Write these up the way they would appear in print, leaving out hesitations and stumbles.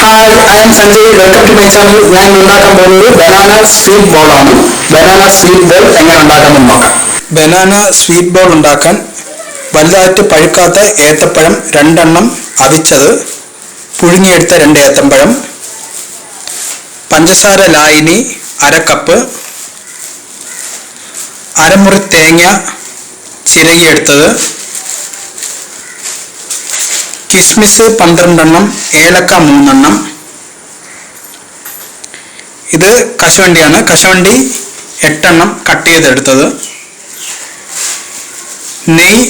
Hi, I am Sanjay. Welcome to my channel. ഞാൻ ഉണ്ടാക്കാൻ പോകുന്നത് ബനാന സ്വീറ്റ് ബോൾ ആണ്. ബനാന സ്വീറ്റ് ബോൾ എങ്ങനെ ഉണ്ടാക്കാമെന്ന് നോക്കാം. ബനാന സ്വീറ്റ് ബോൾ ഉണ്ടാക്കാൻ വലുതായിട്ട് പഴുക്കാത്ത ഏത്തപ്പഴം 2 എണ്ണം അവിച്ചത്, പുഴുങ്ങിയെടുത്ത 2 ഏത്തപ്പഴം, പഞ്ചസാര ലായനി 1/2 കപ്പ്, അരമുറി തേങ്ങ ചിരകിയെടുത്തത്, കിസ്മിസ് 12 എണ്ണം, ഏലക്ക 3 എണ്ണം. ഇത് കശുവണ്ടിയാണ്. കശുവണ്ടി 8 എണ്ണം കട്ട് ചെയ്തെടുത്തത്. നെയ്യ്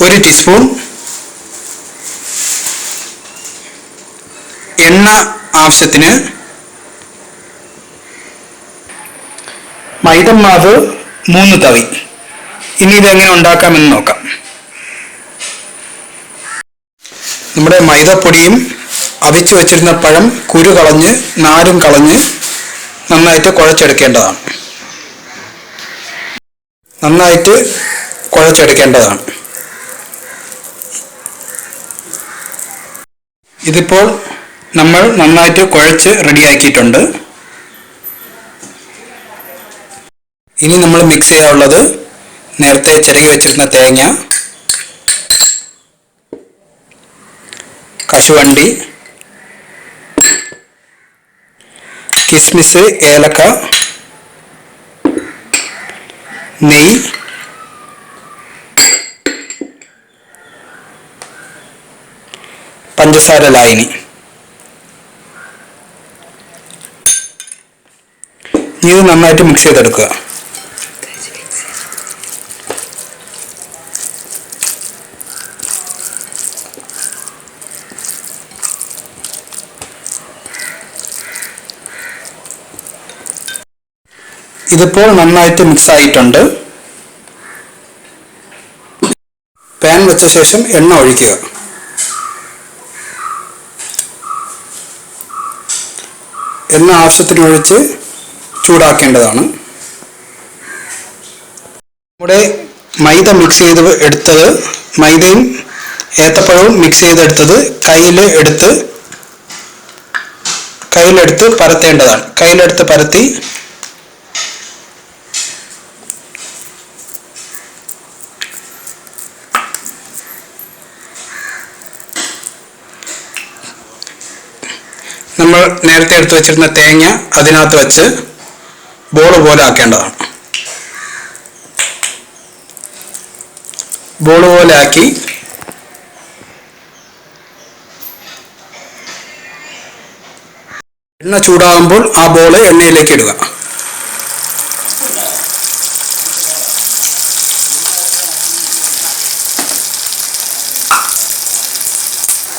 1 ടീസ്പൂൺ, എണ്ണ ആവശ്യത്തിന്, മൈദമാവ് 3 തവി. ഇനി ഇതെങ്ങനെ ഉണ്ടാക്കാമെന്ന് നോക്കാം. നമ്മുടെ മൈദപ്പൊടിയും അവിച്ചു വെച്ചിരുന്ന പഴം കുരു കളഞ്ഞ് നാരും കളഞ്ഞ് നന്നായിട്ട് കുഴച്ചെടുക്കേണ്ടതാണ്. ഇതിപ്പോൾ നമ്മൾ നന്നായിട്ട് കുഴച്ച് റെഡിയാക്കിയിട്ടുണ്ട്. ഇനി നമ്മൾ മിക്സ് ചെയ്യാനുള്ളത് നേരത്തെ ചിരകി വെച്ചിരുന്ന തേങ്ങ, കശുവണ്ടി, കിസ്മിസ്, ഏലക്ക, നെയ്യ്, പഞ്ചസാര ലായനി. ഇത് നന്നായിട്ട് മിക്സ് ചെയ്തെടുക്കുക. ഇതിപ്പോൾ നന്നായിട്ട് മിക്സ് ആയിട്ടുണ്ട്. പാൻ വെച്ച ശേഷം എണ്ണ ഒഴിക്കുക. എണ്ണ ആവശ്യത്തിന് ഒഴിച്ച് ചൂടാക്കേണ്ടതാണ്. നമ്മുടെ മൈദ മിക്സ് ചെയ്ത് എടുത്തത്, മൈദയും ഏത്തപ്പഴവും മിക്സ് ചെയ്തെടുത്തത് കയ്യിലെടുത്ത് പരത്തേണ്ടതാണ്. കയ്യിലെടുത്ത് പരത്തി നമ്മൾ നേരത്തെ എടുത്ത് വെച്ചിരുന്ന തേങ്ങ അതിനകത്ത് വെച്ച് ബോൾ പോലെ ആക്കേണ്ടതാണ്. ബോൾ പോലെ ആക്കി എണ്ണ ചൂടാകുമ്പോൾ ആ ബോൾ എണ്ണയിലേക്ക് ഇടുക.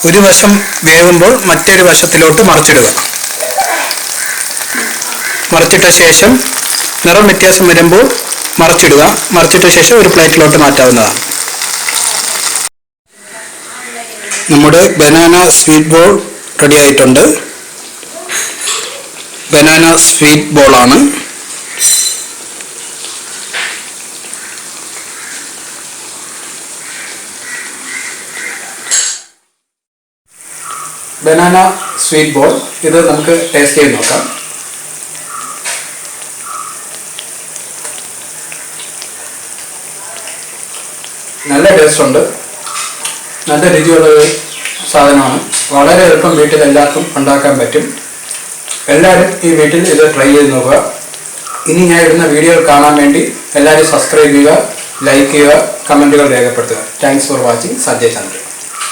ഒരു വശം വേകുമ്പോൾ മറ്റൊരു വശത്തിലോട്ട് മറിച്ചിടുക. മറിച്ചിട്ട ശേഷം നിറം വ്യത്യാസം വരുമ്പോൾ മറിച്ചിടുക. മറിച്ചിട്ട ശേഷം ഒരു പ്ലേറ്റിലോട്ട് മാറ്റാവുന്നതാണ്. നമ്മുടെ ബനാന സ്വീറ്റ് ബോൾ റെഡി ആയിട്ടുണ്ട്. ബനാന സ്വീറ്റ് ബോളാണ്. ബനാന സ്വീറ്റ് ബോൾ ഇത് നമുക്ക് ടേസ്റ്റ് ചെയ്ത് നോക്കാം. നല്ല ടേസ്റ്റ് ഉണ്ട്. നല്ല രുചിയുള്ള ഒരു സാധനമാണ്. വളരെ എളുപ്പം വീട്ടിൽ എല്ലാവർക്കും ഉണ്ടാക്കാൻ പറ്റും. എല്ലാവരും ഈ വീട്ടിൽ ഇത് ട്രൈ ചെയ്ത് നോക്കുക. ഇനി ഞാൻ ഇടുന്ന വീഡിയോ കാണാൻ വേണ്ടി എല്ലാവരും സബ്സ്ക്രൈബ് ചെയ്യുക, ലൈക്ക് ചെയ്യുക, കമൻറ്റുകൾ രേഖപ്പെടുത്തുക. Thanks for watching. Sanjay Chandran.